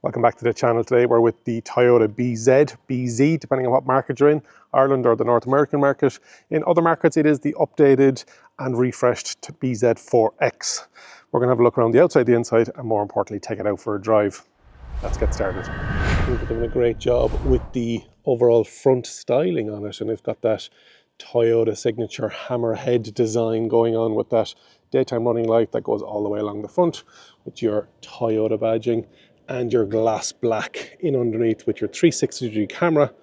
Welcome back to the channel. Today we're with the Toyota BZ, depending on what market you're in, Ireland or the North American market. In other markets it is the updated and refreshed BZ4X. We're going to have a look around the outside, the inside, and more importantly take it out for a drive. Let's get started. They're doing a great job with the overall front styling on it, and it's got that Toyota signature Hammerhead design going on with that daytime running light that goes all the way along the front with your Toyota badging, and your glass black in underneath with your 360-degree camera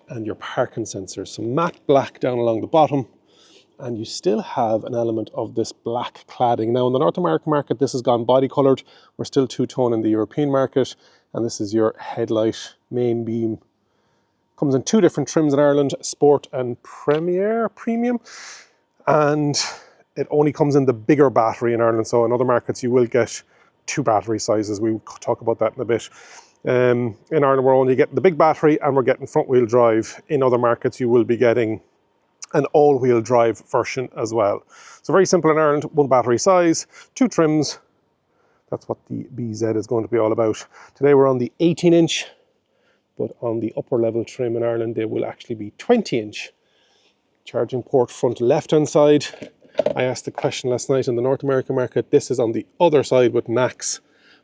and your parking sensors. So matte black down along the bottom, and you still have an element of this black cladding. Now in the North American market this has gone body coloured. We're still two-tone in the European market, and this is your headlight main beam. Comes in two different trims in Ireland, Sport and Premium, and it only comes in the bigger battery in Ireland. So in other markets you will get two battery sizes. We'll talk about that in a bit. In Ireland we're only getting the big battery and we're getting front wheel drive. In other markets you will be getting an all-wheel drive version as well. So very simple in Ireland, one battery size, two trims. That's what the BZ is going to be all about. Today we're on the 18-inch, but on the upper level trim in Ireland they will actually be 20-inch. Charging port front left-hand side. I asked the question last night in the North American market. This is on the other side with NACS,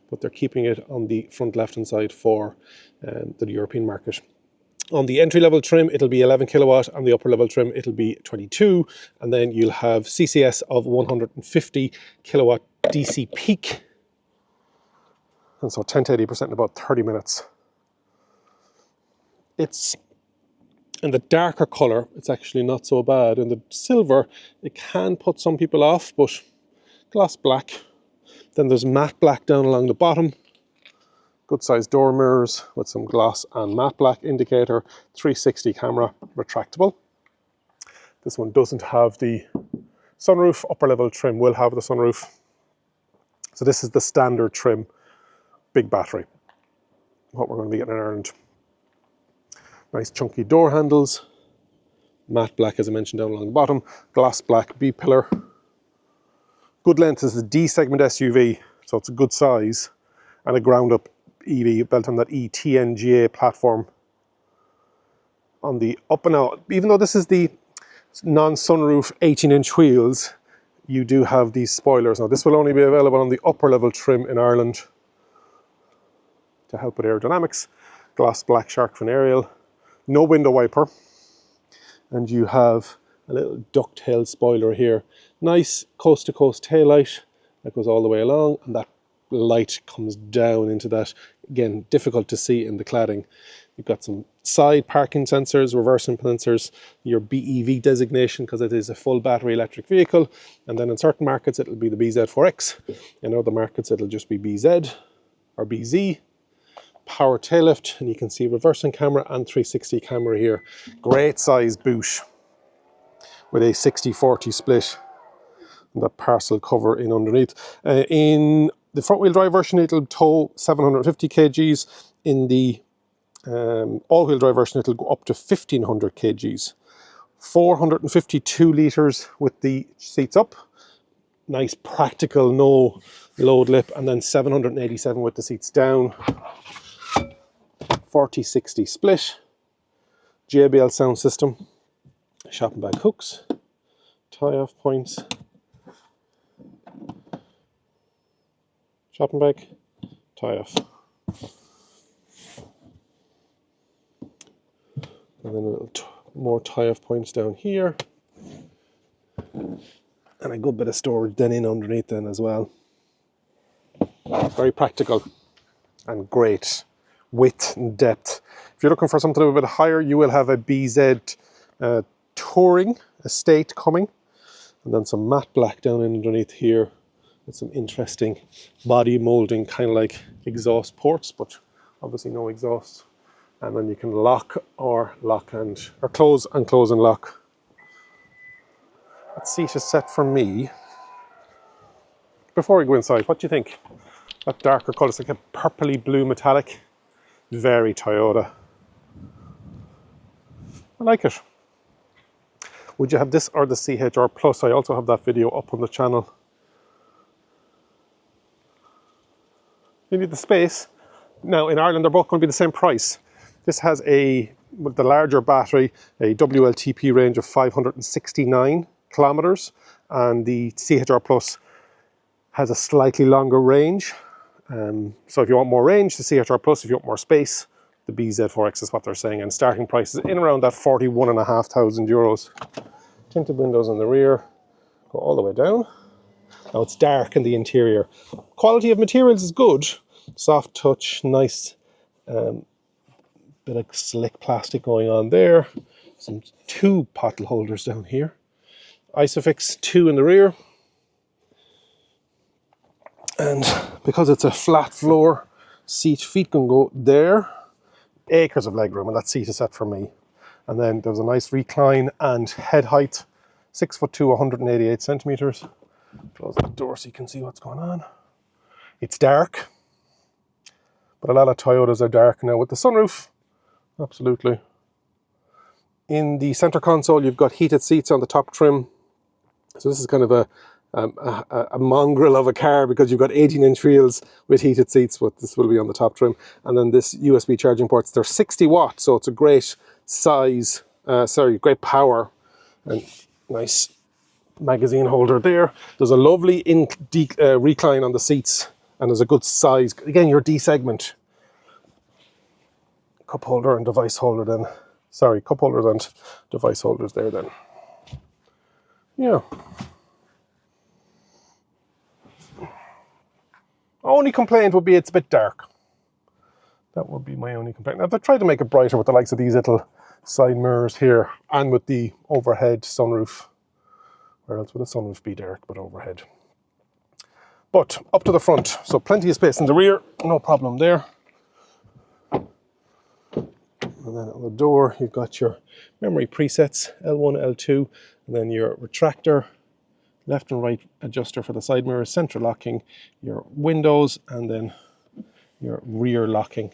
but they're keeping it on the front left-hand side for the European market. On the entry-level trim, it'll be 11 kilowatt. On the upper-level trim, it'll be 22. And then you'll have CCS of 150 kilowatt DC peak. And so 10 to 80% in about 30 minutes. It's in the darker colour, it's actually not so bad. In the silver, it can put some people off, but gloss black. Then there's matte black down along the bottom. Good sized door mirrors with some gloss and matte black indicator. 360 camera, retractable. This one doesn't have the sunroof. Upper level trim will have the sunroof. So this is the standard trim, big battery. What we're going to be getting in Ireland. Nice chunky door handles, matte black as I mentioned down along the bottom, gloss black B-pillar. Good length is the D segment SUV, so it's a good size, and a ground up EV built on that ETNGA platform. On the up and out, even though this is the non-sunroof 18-inch wheels, you do have these spoilers. Now this will only be available on the upper level trim in Ireland to help with aerodynamics. Gloss black shark fin aerial. No window wiper, and you have a little ducktail spoiler here. Nice coast to coast tail light that goes all the way along, and that light comes down into that. Again, difficult to see in the cladding. You've got some side parking sensors, reverse sensors, your BEV designation because it is a full battery electric vehicle, and then in certain markets it'll be the BZ4X. In other markets it'll just be BZ or BZ. Power tail lift, and you can see reversing camera and 360 camera here. Great size boot with a 60-40 split and that parcel cover in underneath. In the front wheel drive version it'll tow 750 kgs. In the all wheel drive version it'll go up to 1500 kgs. 452 litres with the seats up. Nice practical no load lip, and then 787 with the seats down. 40-60 split, JBL sound system, shopping bag hooks, tie-off points, shopping bag, tie-off, and then a little more tie-off points down here, and a good bit of storage then in underneath then as well. Very practical and great width and depth. If you're looking for something a bit higher, you will have a BZ Touring Estate coming, and then some matte black down underneath here with some interesting body molding, kind of like exhaust ports, but obviously no exhaust. And then you can lock or close and lock. That seat is set for me. Before we go inside, what do you think? That darker colour, it's like a purpley blue metallic. Very Toyota. I like it. Would you have this or the CHR Plus? I also have that video up on the channel. You need the space. Now in Ireland they're both going to be the same price. This has with the larger battery, a WLTP range of 569 kilometers, and the CHR Plus has a slightly longer range. So if you want more range, the CHR Plus. If you want more space, the BZ4X is what they're saying. And starting price is in around that 41,500 euros. Tinted windows in the rear, go all the way down. Now it's dark in the interior. Quality of materials is good. Soft touch, nice bit of slick plastic going on there. Some 2 bottle holders down here. Isofix 2 in the rear. And because it's a flat floor seat, feet can go there. Acres of legroom, and that seat is set for me. And then there's a nice recline and head height, 6'2", 188 centimeters. Close the door so you can see what's going on. It's dark, but a lot of Toyotas are dark now with the sunroof. Absolutely. In the center console, you've got heated seats on the top trim. So this is kind of a mongrel of a car because you've got 18-inch wheels with heated seats, but this will be on the top trim. And then this USB charging ports, they're 60 watts, so it's a great size, great power, and nice magazine holder there. There's a lovely recline on the seats, and there's a good size. Again, your D segment. Cup holder and device holder then. Sorry, cup holders and device holders there then. Yeah. Only complaint would be it's a bit dark. That would be my only complaint. Now, they've tried to make it brighter with the likes of these little side mirrors here and with the overhead sunroof. Where else would a sunroof be dark but overhead? But up to the front, so plenty of space in the rear, no problem there. And then on the door, you've got your memory presets, L1, L2, and then your retractor, left and right adjuster for the side mirrors, central locking, your windows, and then your rear locking.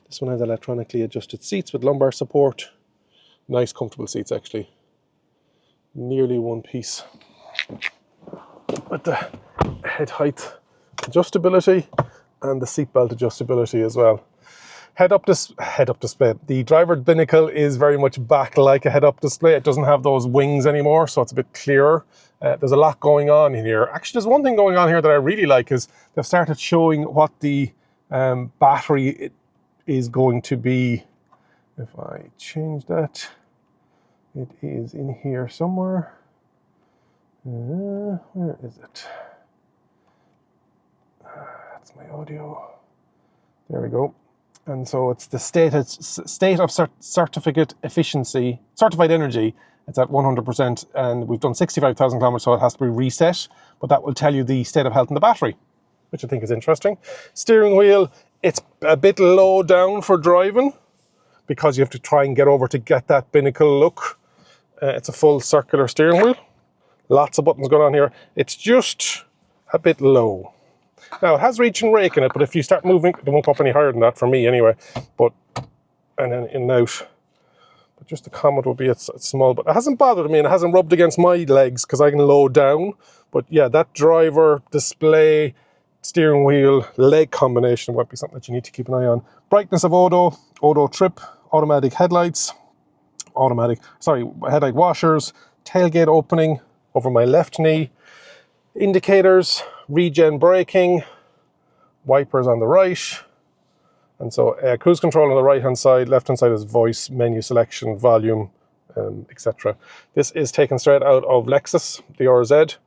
This one has electronically adjusted seats with lumbar support. Nice comfortable seats actually. Nearly one piece. With the head height adjustability and the seatbelt adjustability as well. Head-up display. The driver Binnacle is very much back like a head-up display. It doesn't have those wings anymore, so it's a bit clearer. There's a lot going on in here. Actually, there's one thing going on here that I really like is they've started showing what the battery is going to be. If I change that, it is in here somewhere. Where is it? That's my audio. There we go. And so it's the state of certificate efficiency, certified energy. It's at 100%, and we've done 65,000 kilometers, so it has to be reset. But that will tell you the state of health in the battery, which I think is interesting. Steering wheel, it's a bit low down for driving because you have to try and get over to get that Binnacle look. It's a full circular steering wheel. Lots of buttons going on here. It's just a bit low. Now, it has reach and rake in it, but if you start moving, it won't go up any higher than that for me anyway. But, and then in and out. But just the comment will be it's small, but it hasn't bothered me and it hasn't rubbed against my legs because I can low down. But yeah, that driver, display, steering wheel, leg combination might be something that you need to keep an eye on. Brightness of auto trip, automatic headlights, headlight washers, tailgate opening over my left knee, indicators, Regen braking, wipers on the right, and so cruise control on the right hand side, left hand side is voice, menu selection, volume, etc. This is taken straight out of Lexus, the RZ,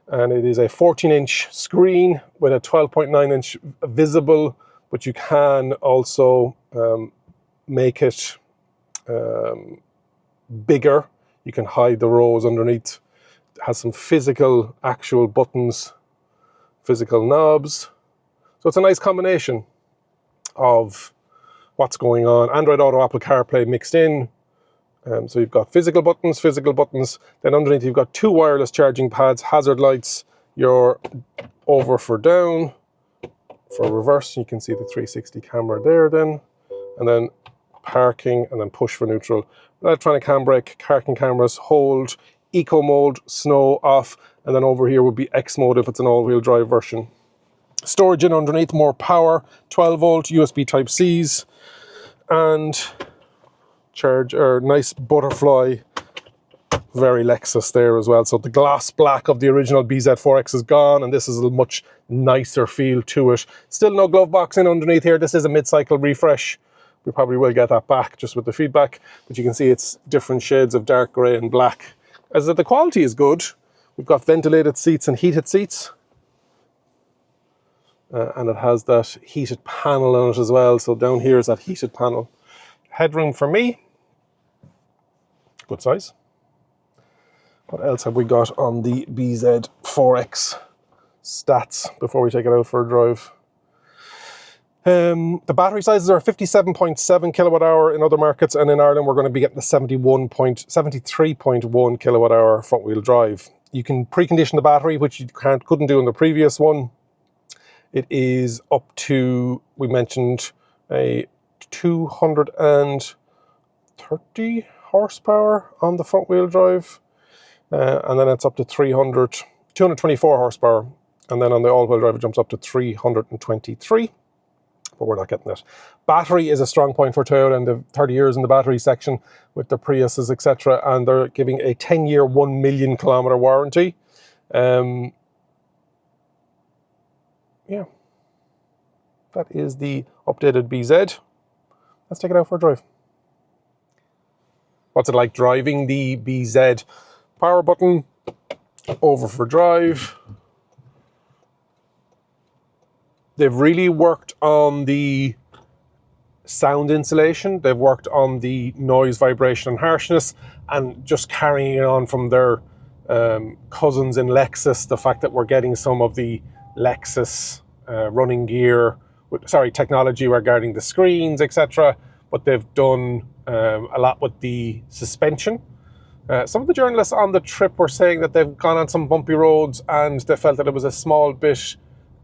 and it is a 14-inch screen with a 12.9-inch visible, but you can also make it bigger. You can hide the rows underneath. It has some physical, actual buttons, physical knobs. So it's a nice combination of what's going on. Android Auto, Apple CarPlay mixed in. So you've got physical buttons. Then underneath you've got 2 wireless charging pads, hazard lights, your over for down, for reverse. You can see the 360 camera there then. And then parking, and then push for neutral. Electronic handbrake, parking cameras, hold, eco mode, snow off, and then over here would be X mode if it's an all-wheel drive version. Storage in underneath, more power, 12 volt USB Type Cs, and nice butterfly, very Lexus there as well. So the gloss black of the original BZ4X is gone, and this is a much nicer feel to it. Still no glove box in underneath here. This is a mid-cycle refresh. We probably will get that back just with the feedback, but you can see it's different shades of dark grey and black. As the quality is good. We've got ventilated seats and heated seats. And it has that heated panel on it as well. So down here is that heated panel. Headroom for me. Good size. What else have we got on the BZ4X stats before we take it out for a drive? The battery sizes are 57.7 kilowatt hour in other markets, and in Ireland we're going to be getting the 73.1 kilowatt hour front wheel drive. You can precondition the battery, which you couldn't do in the previous one. It is up to, we mentioned, a 230 horsepower on the front wheel drive, and then it's up to 224 horsepower, and then on the all-wheel drive it jumps up to 323. But we're not getting it. Battery is a strong point for Toyota, and the 30 years in the battery section with the Priuses, etc. And they're giving a 10-year, 1 million kilometer warranty. Yeah, that is the updated BZ. Let's take it out for a drive. What's it like driving the BZ? Power button, over for drive. They've really worked on the sound insulation. They've worked on the noise, vibration and harshness, and just carrying it on from their cousins in Lexus, the fact that we're getting some of the Lexus running gear, technology regarding the screens, etc. But they've done a lot with the suspension. Some of the journalists on the trip were saying that they've gone on some bumpy roads and they felt that it was a small bit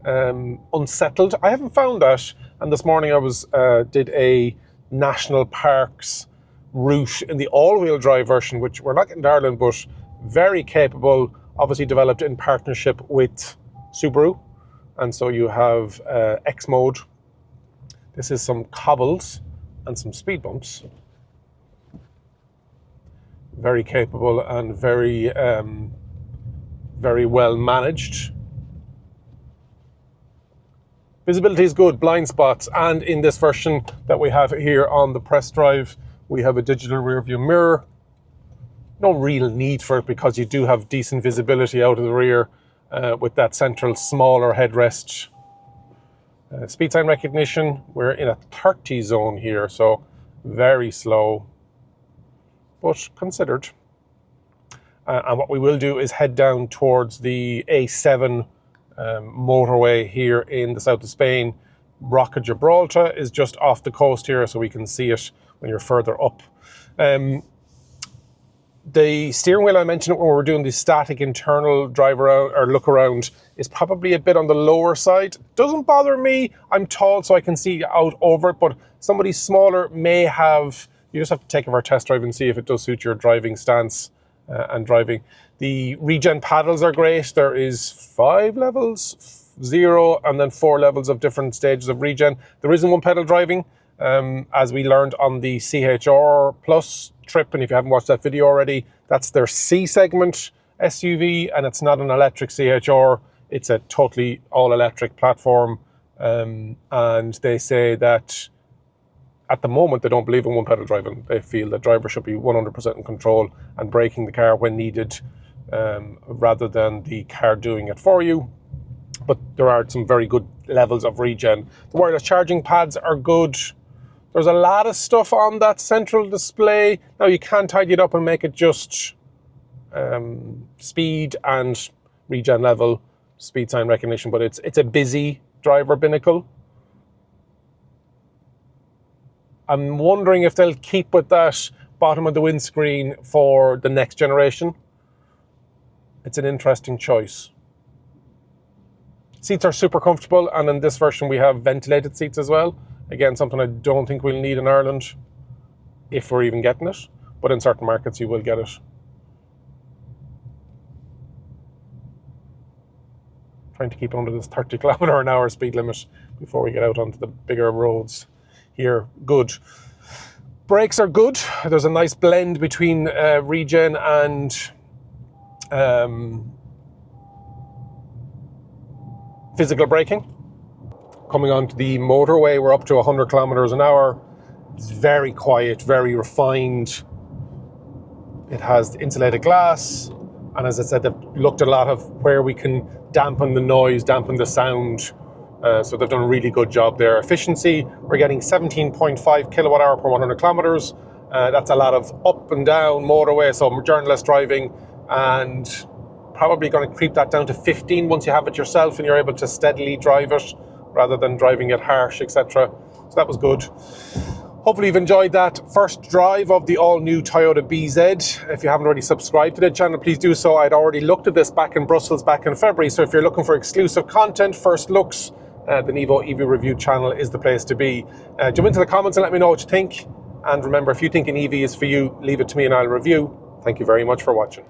unsettled. I haven't found that, and this morning I did a national parks route in the all-wheel drive version, which we're not getting to Ireland, but very capable, obviously developed in partnership with Subaru. And so you have X mode. This is some cobbles and some speed bumps. Very capable and very very well managed. Visibility is good, blind spots, and in this version that we have here on the press drive, we have a digital rear view mirror. No real need for it because you do have decent visibility out of the rear with that central smaller headrest. Speed sign recognition, we're in a 30 zone here, so very slow, but considered. And what we will do is head down towards the A7 motorway here in the south of Spain. Rock of Gibraltar is just off the coast here, so we can see it when you're further up. The steering wheel, I mentioned it when we were doing the static internal drive around or look around, is probably a bit on the lower side. Doesn't bother me. I'm tall, so I can see out over it, but somebody smaller may have. You just have to take it for a test drive and see if it does suit your driving stance and driving. The Regen paddles are great. There is 5 levels, 0, and then 4 levels of different stages of Regen. There isn't one pedal driving, as we learned on the CHR Plus trip, and if you haven't watched that video already, that's their C segment SUV, and it's not an electric CHR. It's a totally all-electric platform, and they say that at the moment, they don't believe in one pedal driving. They feel that drivers should be 100% in control and braking the car when needed, rather than the car doing it for you. But there are some very good levels of Regen. The wireless charging pads are good. There's a lot of stuff on that central display. Now, you can tidy it up and make it just speed and Regen level, speed sign recognition, but it's a busy driver Binnacle. I'm wondering if they'll keep with that bottom of the windscreen for the next generation. It's an interesting choice. Seats are super comfortable, and in this version we have ventilated seats as well. Again, something I don't think we'll need in Ireland, if we're even getting it, but in certain markets you will get it. trying to keep under this 30km/h speed limit before we get out onto the bigger roads here. Good. Brakes are good. There's a nice blend between Regen and physical braking. Coming onto the motorway, we're up to 100km/h. It's very quiet, very refined. It has insulated glass, and as I said, they've looked at a lot of where we can dampen the noise, dampen the sound. So they've done a really good job there. Efficiency, we're getting 17.5 kilowatt-hour per 100 kilometers. That's a lot of up and down motorway, so journalist driving, and probably going to creep that down to 15 once you have it yourself and you're able to steadily drive it rather than driving it harsh, etc. So that was good. Hopefully you've enjoyed that first drive of the all-new Toyota BZ. If you haven't already subscribed to the channel, please do so. I'd already looked at this back in Brussels back in February, so if you're looking for exclusive content, first looks, the Nevo EV Review channel is the place to be. Jump into the comments and let me know what you think. And remember, if you think an EV is for you, leave it to me and I'll review. Thank you very much for watching.